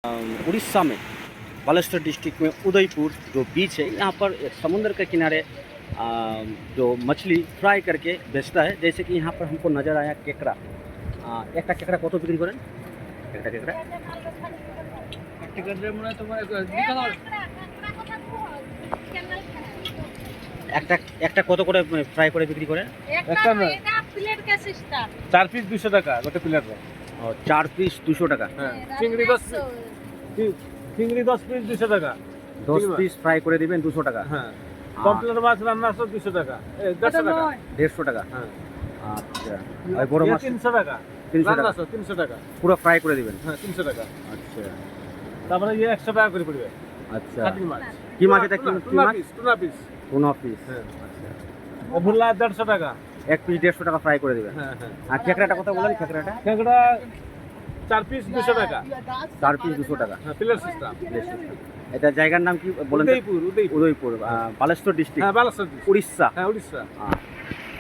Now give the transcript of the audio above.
उड़ीसा में बालेश्वर डिस्ट्रिक्ट में उदयपुर जो बीच है, यहाँ पर एक समुद्र के किनारे जो मछली फ्राई करके बेचता है। जैसे कि यहाँ पर हमको नज़र आया केकड़ा। एक केकड़ा कत बिक्री करें? एक केकड़ा একটা কত করে ফ্রাই করে বিক্রি করেন? একটা না, প্লেট কা সিস্টেম 4 পিস 200 টাকা গোটে প্লেট রে। 4 পিস 200 টাকা। হ্যাঁ, চিংড়ি 10 পিস 200 টাকা। 10 পিস ফ্রাই করে দিবেন 200 টাকা। হ্যাঁ, কমপ্লিট মাছ রান্না 200 টাকা। 150 টাকা। 150 টাকা। হ্যাঁ, আচ্ছা। আর বড় মাছ 300 টাকা। 300 টাকা। 300 টাকা। পুরো ফ্রাই করে দিবেন। হ্যাঁ, 300 টাকা। আচ্ছা। তারপরে 100 টাকা করে পড়বে। আচ্ছা। কাটিং মাছ। কি মাছ এটা? কি মাছ? Tuna piece. Tuna piece. হ্যাঁ। আচ্ছা। ভুল্লা 150 টাকা। এক পিস 150 টাকা ফ্রাই করে দিবেন। হ্যাঁ, হ্যাঁ। আর কেকড়াটা কত বলেন? কেকড়াটা? কেকড়া 4 পিস 200 টাকা। 4 পিস 200 টাকা। হ্যাঁ, প্লেট সিস্টেম। এটা জায়গার নাম কি বলেন? উদয়পুর। উদয়পুর, বালেশ্বর ডিস্ট্রিক্ট। হ্যাঁ, বালেশ্বর। উড়িষ্যা। হ্যাঁ, উড়িষ্যা।